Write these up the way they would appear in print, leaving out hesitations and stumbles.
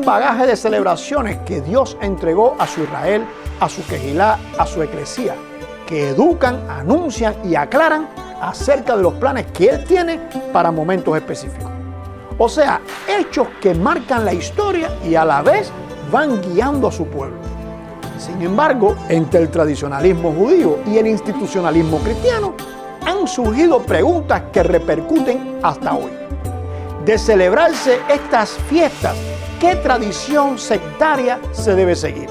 bagaje de celebraciones que Dios entregó a su Israel, a su Quejilá, a su eclesía, que educan, anuncian y aclaran acerca de los planes que Él tiene para momentos específicos. O sea, hechos que marcan la historia y a la vez van guiando a su pueblo. Sin embargo, entre el tradicionalismo judío y el institucionalismo cristiano, han surgido preguntas que repercuten hasta hoy. De celebrarse estas fiestas, ¿qué tradición sectaria se debe seguir?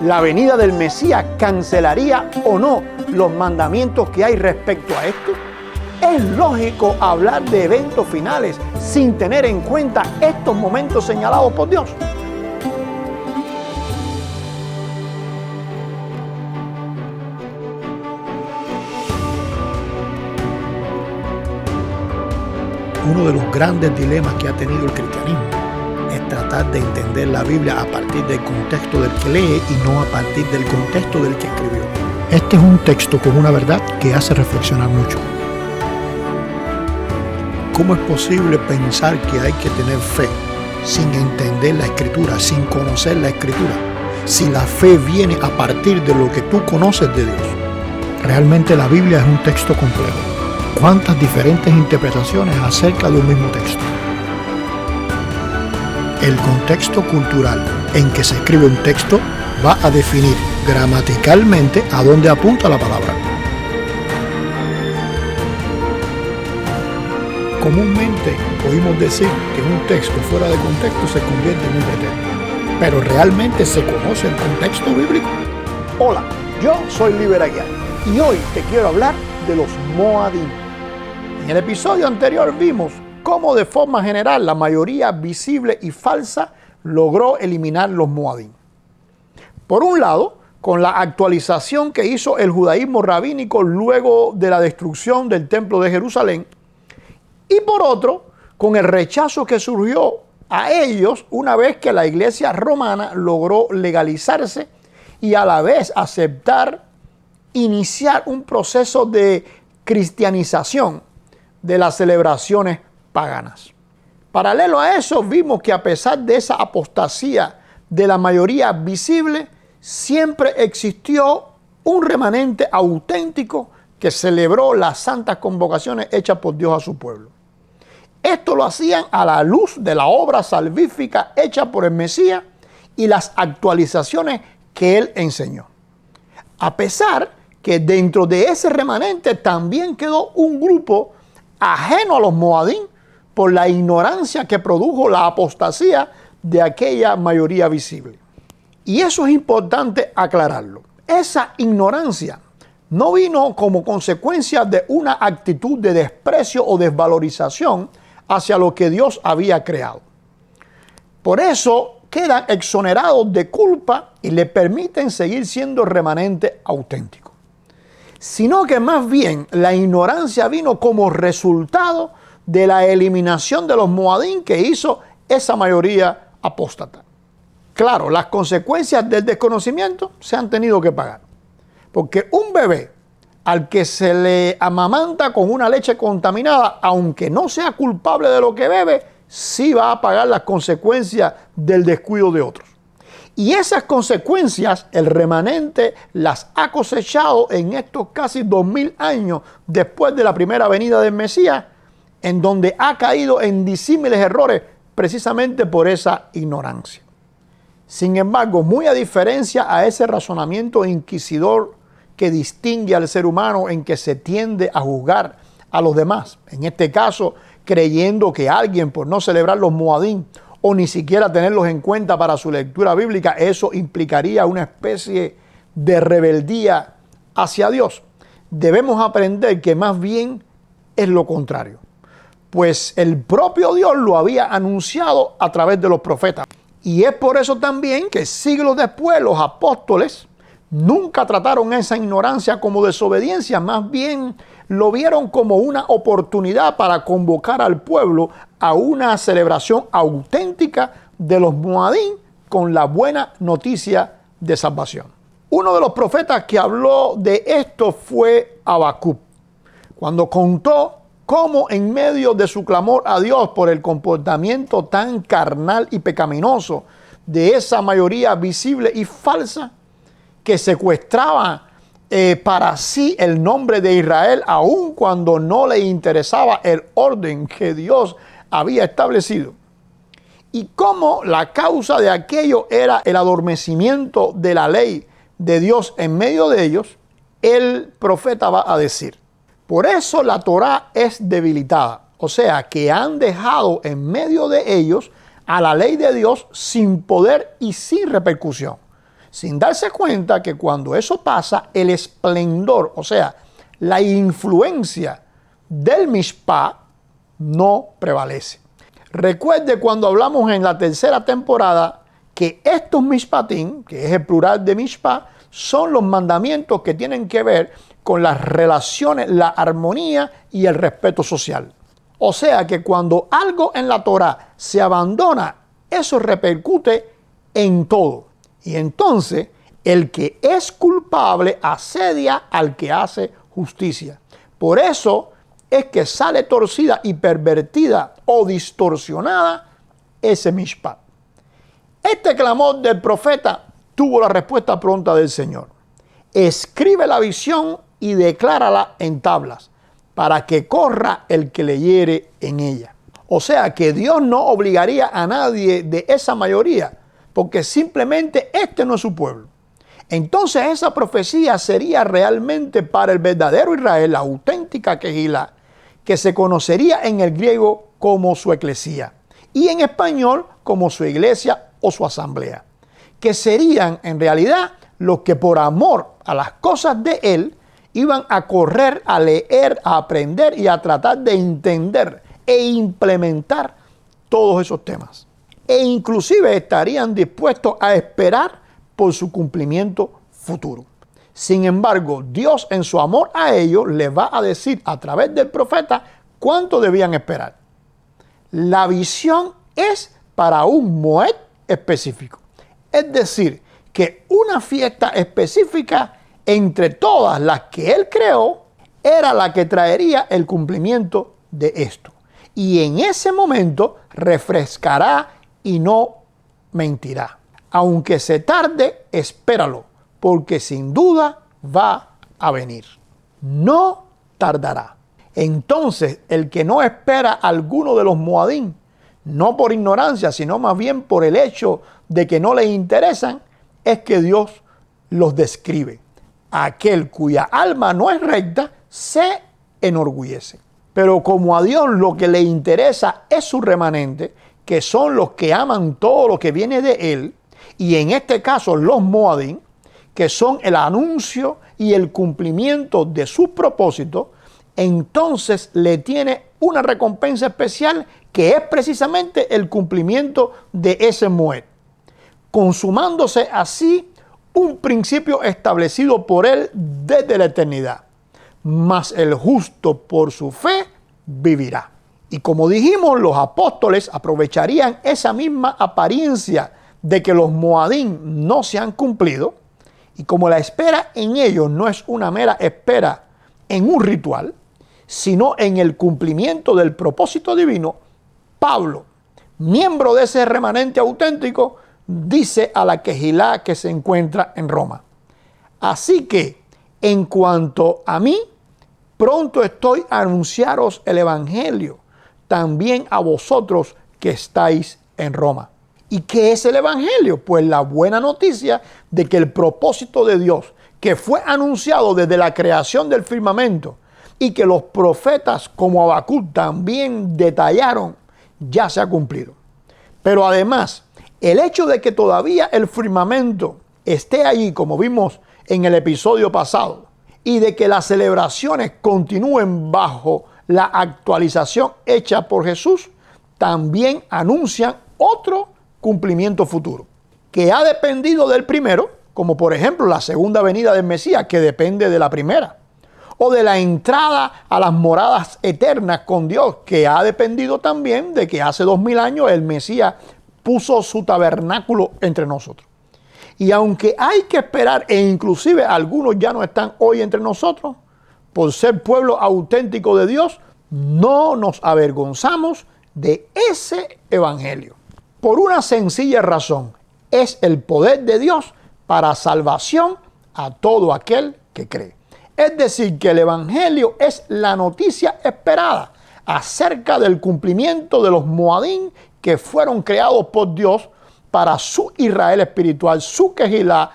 ¿La venida del Mesías cancelaría o no los mandamientos que hay respecto a esto? ¿Es lógico hablar de eventos finales sin tener en cuenta estos momentos señalados por Dios? Uno de los grandes dilemas que ha tenido el cristianismo es tratar de entender la Biblia a partir del contexto del que lee y no a partir del contexto del que escribió. Este es un texto con una verdad que hace reflexionar mucho. ¿Cómo es posible pensar que hay que tener fe sin entender la Escritura, sin conocer la Escritura, si la fe viene a partir de lo que tú conoces de Dios? Realmente la Biblia es un texto complejo. ¿Cuántas diferentes interpretaciones acerca de un mismo texto? El contexto cultural en que se escribe un texto va a definir gramaticalmente a dónde apunta la palabra. Comúnmente oímos decir que un texto fuera de contexto se convierte en un pretexto, pero ¿realmente se conoce el contexto bíblico? Hola, yo soy Liber Aguiar y hoy te quiero hablar de los Moadim. En el episodio anterior vimos cómo de forma general la mayoría visible y falsa logró eliminar los Moadim. Por un lado, con la actualización que hizo el judaísmo rabínico luego de la destrucción del templo de Jerusalén, y por otro, con el rechazo que surgió a ellos una vez que la iglesia romana logró legalizarse y a la vez iniciar un proceso de cristianización de las celebraciones paganas. Paralelo a eso, vimos que a pesar de esa apostasía de la mayoría visible, siempre existió un remanente auténtico que celebró las santas convocaciones hechas por Dios a su pueblo. Esto lo hacían a la luz de la obra salvífica hecha por el Mesías y las actualizaciones que él enseñó. A pesar que dentro de ese remanente también quedó un grupo ajeno a los Moadim por la ignorancia que produjo la apostasía de aquella mayoría visible. Y eso es importante aclararlo. Esa ignorancia no vino como consecuencia de una actitud de desprecio o desvalorización hacia lo que Dios había creado. Por eso quedan exonerados de culpa y le permiten seguir siendo remanente auténtico. Sino que más bien la ignorancia vino como resultado de la eliminación de los Moadim que hizo esa mayoría apóstata. Claro, las consecuencias del desconocimiento se han tenido que pagar. Porque un bebé al que se le amamanta con una leche contaminada, aunque no sea culpable de lo que bebe, sí va a pagar las consecuencias del descuido de otros. Y esas consecuencias el remanente las ha cosechado en estos casi 2000 años después de la primera venida del Mesías, en donde ha caído en disímiles errores precisamente por esa ignorancia. Sin embargo, muy a diferencia a ese razonamiento inquisidor que distingue al ser humano en que se tiende a juzgar a los demás, en este caso creyendo que alguien por no celebrar los Moadim o ni siquiera tenerlos en cuenta para su lectura bíblica, eso implicaría una especie de rebeldía hacia Dios. Debemos aprender que más bien es lo contrario, pues el propio Dios lo había anunciado a través de los profetas. Y es por eso también que siglos después los apóstoles nunca trataron esa ignorancia como desobediencia, más bien lo vieron como una oportunidad para convocar al pueblo a una celebración auténtica de los Moadim con la buena noticia de salvación. Uno de los profetas que habló de esto fue Habacuc, cuando contó cómo en medio de su clamor a Dios por el comportamiento tan carnal y pecaminoso de esa mayoría visible y falsa que secuestraba para sí el nombre de Israel, aun cuando no le interesaba el orden que Dios había establecido, y cómo la causa de aquello era el adormecimiento de la ley de Dios en medio de ellos, el profeta va a decir: por eso la Torá es debilitada, o sea, que han dejado en medio de ellos a la ley de Dios sin poder y sin repercusión, sin darse cuenta que cuando eso pasa, el esplendor, o sea, la influencia del Mishpah no prevalece. Recuerde cuando hablamos en la tercera temporada que estos Mishpatim, que es el plural de Mishpah, son los mandamientos que tienen que ver con las relaciones, la armonía y el respeto social. O sea que cuando algo en la Torá se abandona, eso repercute en todo. Y entonces el que es culpable asedia al que hace justicia. Por eso es que sale torcida y pervertida o distorsionada ese Mishpat. Este clamor del profeta tuvo la respuesta pronta del Señor. Escribe la visión y declárala en tablas, para que corra el que leyere en ella. O sea que Dios no obligaría a nadie de esa mayoría, porque simplemente este no es su pueblo. Entonces esa profecía sería realmente para el verdadero Israel, la auténtica Kehilá, que se conocería en el griego como su eclesía y en español como su iglesia o su asamblea, que serían en realidad los que por amor a las cosas de Él iban a correr, a leer, a aprender y a tratar de entender e implementar todos esos temas. E inclusive estarían dispuestos a esperar por su cumplimiento futuro. Sin embargo, Dios en su amor a ellos les va a decir a través del profeta cuánto debían esperar. La visión es para un Moed específico. Es decir, que una fiesta específica entre todas las que Él creó era la que traería el cumplimiento de esto. Y en ese momento refrescará y no mentirá. Aunque se tarde, espéralo, porque sin duda va a venir. No tardará. Entonces, el que no espera a alguno de los Moadim, no por ignorancia, sino más bien por el hecho de que no les interesan, es que Dios los describe. Aquel cuya alma no es recta se enorgullece. Pero como a Dios lo que le interesa es su remanente, que son los que aman todo lo que viene de Él, y en este caso los Moadim, que son el anuncio y el cumplimiento de sus propósitos, entonces le tiene una recompensa especial que es precisamente el cumplimiento de ese Moed, consumándose así un principio establecido por Él desde la eternidad. Mas el justo por su fe vivirá. Y como dijimos, los apóstoles aprovecharían esa misma apariencia de que los Moadim no se han cumplido, y como la espera en ellos no es una mera espera en un ritual, sino en el cumplimiento del propósito divino, Pablo, miembro de ese remanente auténtico, dice a la Kehilá que se encuentra en Roma: así que, en cuanto a mí, pronto estoy a anunciaros el Evangelio, también a vosotros que estáis en Roma. ¿Y qué es el Evangelio? Pues la buena noticia de que el propósito de Dios, que fue anunciado desde la creación del firmamento y que los profetas como Habacuc también detallaron, ya se ha cumplido. Pero además, el hecho de que todavía el firmamento esté allí, como vimos en el episodio pasado, y de que las celebraciones continúen bajo la actualización hecha por Jesús, también anuncian otro cumplimiento futuro, que ha dependido del primero, como por ejemplo la segunda venida del Mesías, que depende de la primera, o de la entrada a las moradas eternas con Dios, que ha dependido también de que hace 2000 años el Mesías puso su tabernáculo entre nosotros. Y aunque hay que esperar, e inclusive algunos ya no están hoy entre nosotros, por ser pueblo auténtico de Dios, no nos avergonzamos de ese evangelio. Por una sencilla razón, es el poder de Dios para salvación a todo aquel que cree. Es decir, que el evangelio es la noticia esperada acerca del cumplimiento de los Moadim que fueron creados por Dios para su Israel espiritual, su Kehilá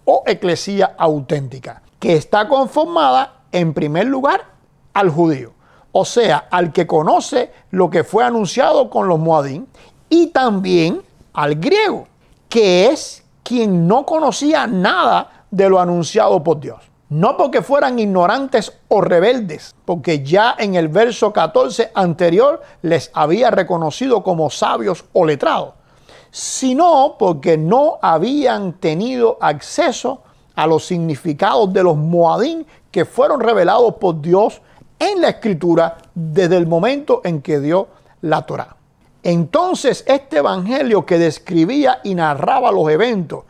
o eclesía auténtica, que está conformada en primer lugar al judío, o sea, al que conoce lo que fue anunciado con los Moadim, y también al griego, que es quien no conocía nada de lo anunciado por Dios. No porque fueran ignorantes o rebeldes, porque ya en el verso 14 anterior les había reconocido como sabios o letrados, sino porque no habían tenido acceso a los significados de los Moadim que fueron revelados por Dios en la Escritura desde el momento en que dio la Torá. Entonces, este evangelio que describía y narraba los eventos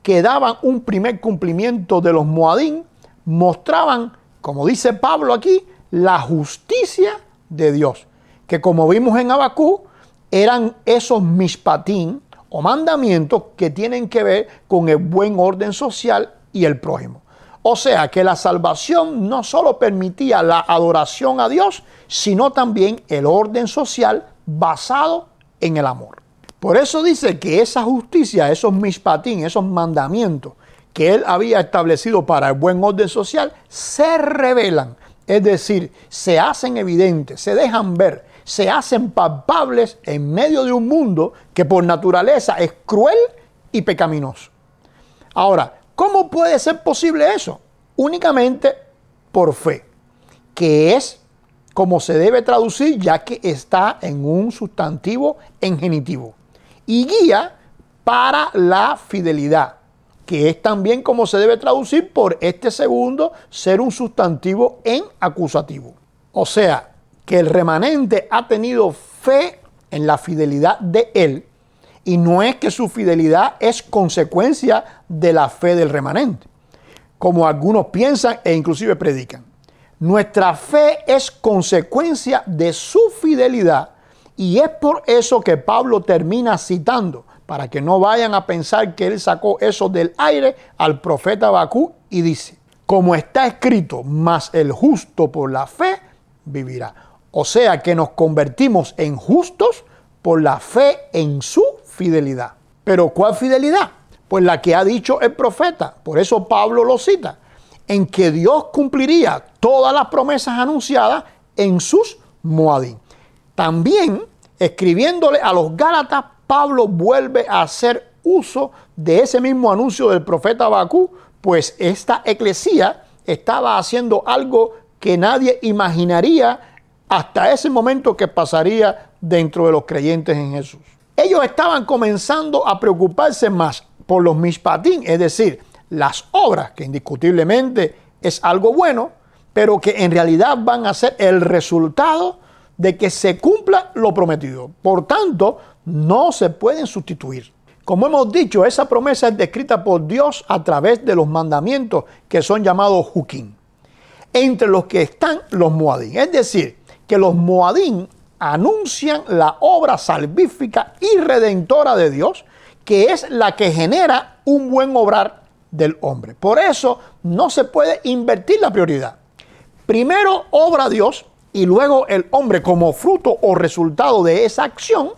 que daban un primer cumplimiento de los Moadim, mostraban, como dice Pablo aquí, la justicia de Dios, que como vimos en Habacuc, eran esos mishpatim o mandamientos que tienen que ver con el buen orden social y el prójimo. O sea que la salvación no solo permitía la adoración a Dios, sino también el orden social basado en el amor. Por eso dice que esa justicia, esos mishpatim, esos mandamientos que él había establecido para el buen orden social, se revelan, es decir, se hacen evidentes, se dejan ver, se hacen palpables en medio de un mundo que por naturaleza es cruel y pecaminoso. Ahora, ¿cómo puede ser posible eso? Únicamente por fe, que es como se debe traducir ya que está en un sustantivo en genitivo. Y guía para la fidelidad, que es también como se debe traducir por este segundo ser un sustantivo en acusativo. O sea, que el remanente ha tenido fe en la fidelidad de él, y no es que su fidelidad es consecuencia de la fe del remanente, como algunos piensan e inclusive predican. Nuestra fe es consecuencia de su fidelidad, y es por eso que Pablo termina citando, para que no vayan a pensar que él sacó eso del aire, al profeta Habacuc, y dice, como está escrito, mas el justo por la fe vivirá. O sea que nos convertimos en justos por la fe en su fidelidad. ¿Pero cuál fidelidad? Pues la que ha dicho el profeta. Por eso Pablo lo cita. En que Dios cumpliría todas las promesas anunciadas en sus Moadim. También, escribiéndole a los Gálatas, Pablo vuelve a hacer uso de ese mismo anuncio del profeta Habacuc, pues esta eclesía estaba haciendo algo que nadie imaginaría hasta ese momento que pasaría dentro de los creyentes en Jesús. Ellos estaban comenzando a preocuparse más por los mishpatim, es decir, las obras, que indiscutiblemente es algo bueno, pero que en realidad van a ser el resultado de que se cumpla lo prometido. Por tanto, no se pueden sustituir. Como hemos dicho, esa promesa es descrita por Dios a través de los mandamientos que son llamados Jukim, entre los que están los Moadim. Es decir, que los Moadim anuncian la obra salvífica y redentora de Dios, que es la que genera un buen obrar del hombre. Por eso no se puede invertir la prioridad. Primero obra Dios y luego el hombre, como fruto o resultado de esa acción,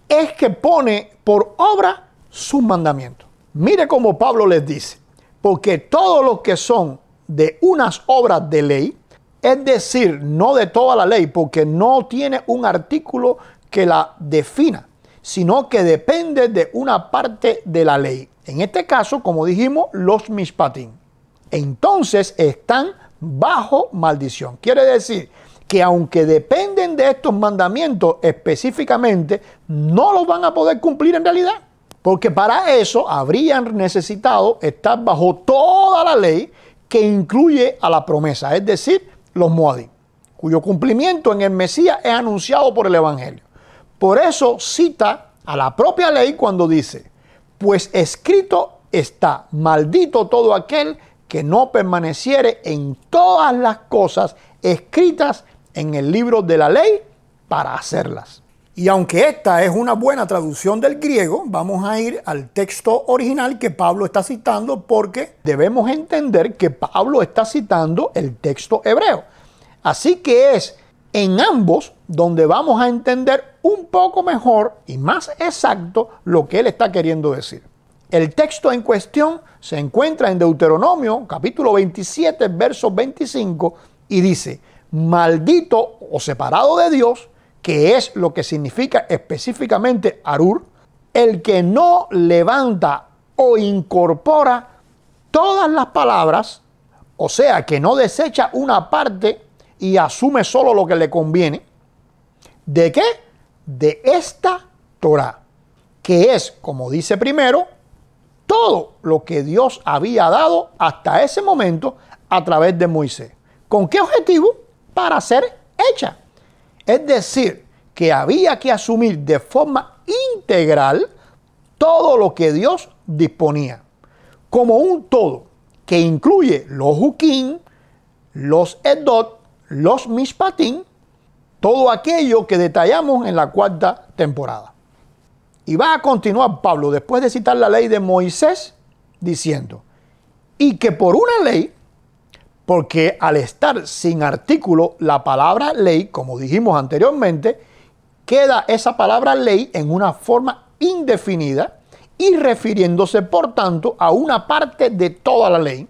es que pone por obra sus mandamientos. Mire cómo Pablo les dice, porque todos los que son de unas obras de ley, es decir, no de toda la ley, porque no tiene un artículo que la defina, sino que depende de una parte de la ley. En este caso, como dijimos, los mishpatim. Entonces están bajo maldición. Quiere decir que aunque dependen de estos mandamientos específicamente, no los van a poder cumplir en realidad. Porque para eso habrían necesitado estar bajo toda la ley que incluye a la promesa, es decir, los Moadim, cuyo cumplimiento en el Mesías es anunciado por el Evangelio. Por eso cita a la propia ley cuando dice, pues escrito está, maldito todo aquel que no permaneciere en todas las cosas escritas en el libro de la ley para hacerlas. Y aunque esta es una buena traducción del griego, vamos a ir al texto original que Pablo está citando porque debemos entender que Pablo está citando el texto hebreo. Así que es en ambos donde vamos a entender un poco mejor y más exacto lo que él está queriendo decir. El texto en cuestión se encuentra en Deuteronomio capítulo 27, verso 25 y dice: maldito o separado de Dios, que es lo que significa específicamente Arur, el que no levanta o incorpora todas las palabras, o sea, que no desecha una parte y asume solo lo que le conviene. ¿De qué? De esta Torá, que es, como dice primero, todo lo que Dios había dado hasta ese momento a través de Moisés. ¿Con qué objetivo? Para ser hecha. Es decir, que había que asumir de forma integral todo lo que Dios disponía, como un todo, que incluye los Jukim, los Edot, los Mishpatim, todo aquello que detallamos en la 4ª temporada. Y va a continuar Pablo, después de citar la ley de Moisés, diciendo: y que por una ley, porque al estar sin artículo la palabra ley, como dijimos anteriormente, queda esa palabra ley en una forma indefinida y refiriéndose por tanto a una parte de toda la ley.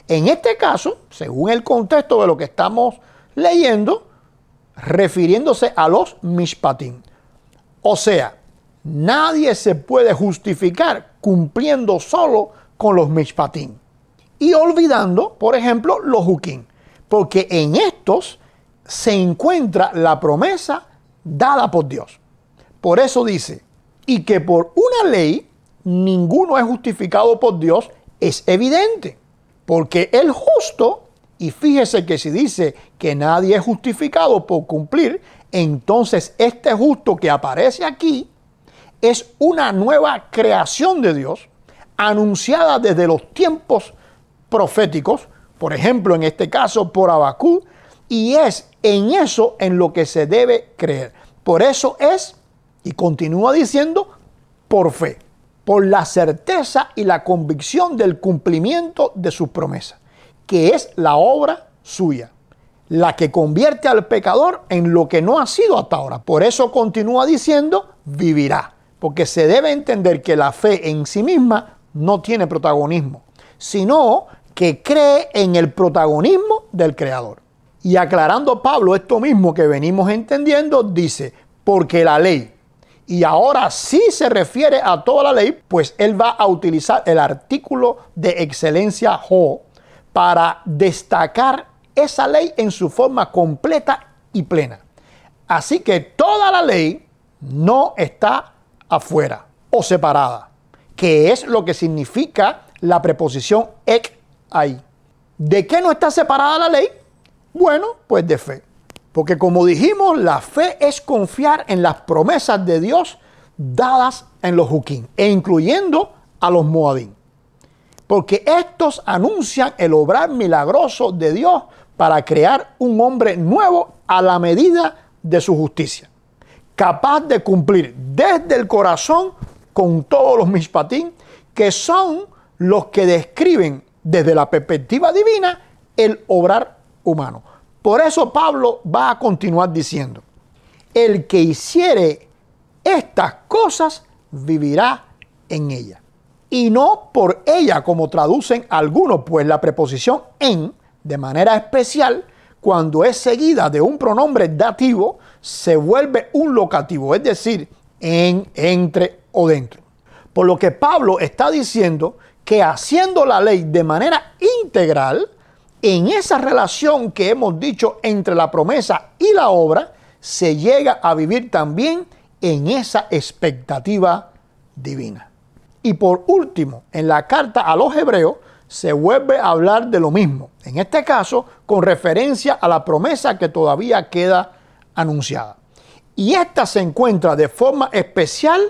En este caso, según el contexto de lo que estamos leyendo, refiriéndose a los mishpatim. O sea, nadie se puede justificar cumpliendo solo con los mishpatim y olvidando, por ejemplo, los Jukim, porque en estos se encuentra la promesa dada por Dios. Por eso dice: y que por una ley ninguno es justificado por Dios, es evidente, porque el justo, y fíjese que si dice que nadie es justificado por cumplir, entonces este justo que aparece aquí es una nueva creación de Dios, anunciada desde los tiempos proféticos, por ejemplo, en este caso por Habacuc, y es en eso en lo que se debe creer. Por eso es, y continúa diciendo, por fe, por la certeza y la convicción del cumplimiento de sus promesas, que es la obra suya, la que convierte al pecador en lo que no ha sido hasta ahora. Por eso continúa diciendo, vivirá, porque se debe entender que la fe en sí misma no tiene protagonismo, sino que cree en el protagonismo del Creador. Y aclarando Pablo esto mismo que venimos entendiendo, dice: porque la ley, y ahora sí se refiere a toda la ley, pues él va a utilizar el artículo de excelencia ho para destacar esa ley en su forma completa y plena. Así que toda la ley no está afuera o separada, que es lo que significa la preposición ek ahí. ¿De qué no está separada la ley? Bueno, pues de fe. Porque como dijimos, la fe es confiar en las promesas de Dios dadas en los Jukim, e incluyendo a los Moadim. Porque estos anuncian el obrar milagroso de Dios para crear un hombre nuevo a la medida de su justicia, capaz de cumplir desde el corazón con todos los mishpatim, que son los que describen desde la perspectiva divina el obrar humano. Por eso Pablo va a continuar diciendo: el que hiciere estas cosas vivirá en ella. Y no por ella, como traducen algunos, pues la preposición en, de manera especial, cuando es seguida de un pronombre dativo, se vuelve un locativo, es decir, en, entre o dentro. Por lo que Pablo está diciendo que haciendo la ley de manera integral, en esa relación que hemos dicho entre la promesa y la obra, se llega a vivir también en esa expectativa divina. Y por último, en la carta a los Hebreos se vuelve a hablar de lo mismo, en este caso con referencia a la promesa que todavía queda anunciada. Y esta se encuentra de forma especial,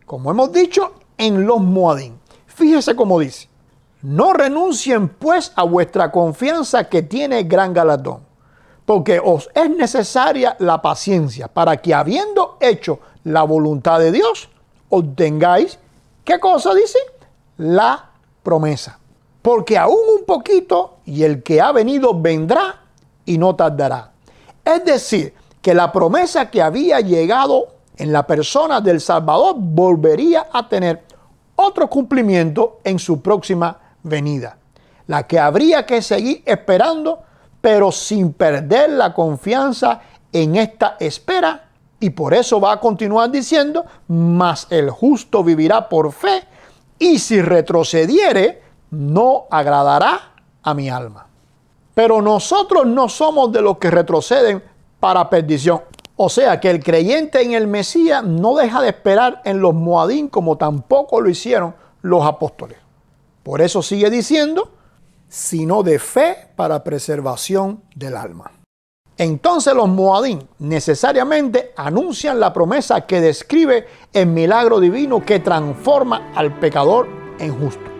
como hemos dicho, en los Moadim. Fíjese cómo dice: no renuncien pues a vuestra confianza, que tiene gran galardón, porque os es necesaria la paciencia para que habiendo hecho la voluntad de Dios, obtengáis, ¿qué cosa dice? La promesa. Porque aún un poquito y el que ha venido vendrá y no tardará. Es decir, que la promesa que había llegado en la persona del Salvador volvería a tener otro cumplimiento en su próxima venida, la que habría que seguir esperando, pero sin perder la confianza en esta espera. Y por eso va a continuar diciendo, mas el justo vivirá por fe, y si retrocediere, no agradará a mi alma. Pero nosotros no somos de los que retroceden para perdición. O sea que el creyente en el Mesías no deja de esperar en los Moadín como tampoco lo hicieron los apóstoles. Por eso sigue diciendo, sino de fe para preservación del alma. Entonces los Moadín necesariamente anuncian la promesa que describe el milagro divino que transforma al pecador en justo,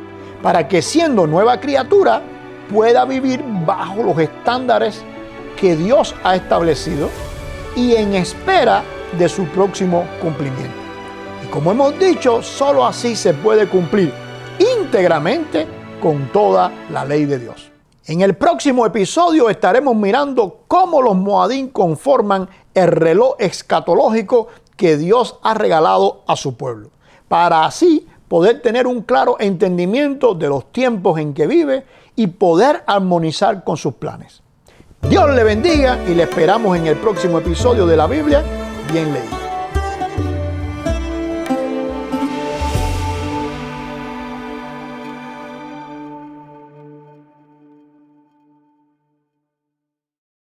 para que siendo nueva criatura pueda vivir bajo los estándares que Dios ha establecido y en espera de su próximo cumplimiento. Y como hemos dicho, solo así se puede cumplir íntegramente con toda la ley de Dios. En el próximo episodio estaremos mirando cómo los Moadín conforman el reloj escatológico que Dios ha regalado a su pueblo, para así poder tener un claro entendimiento de los tiempos en que vive y poder armonizar con sus planes. Dios le bendiga y le esperamos en el próximo episodio de la Biblia Bien Leída.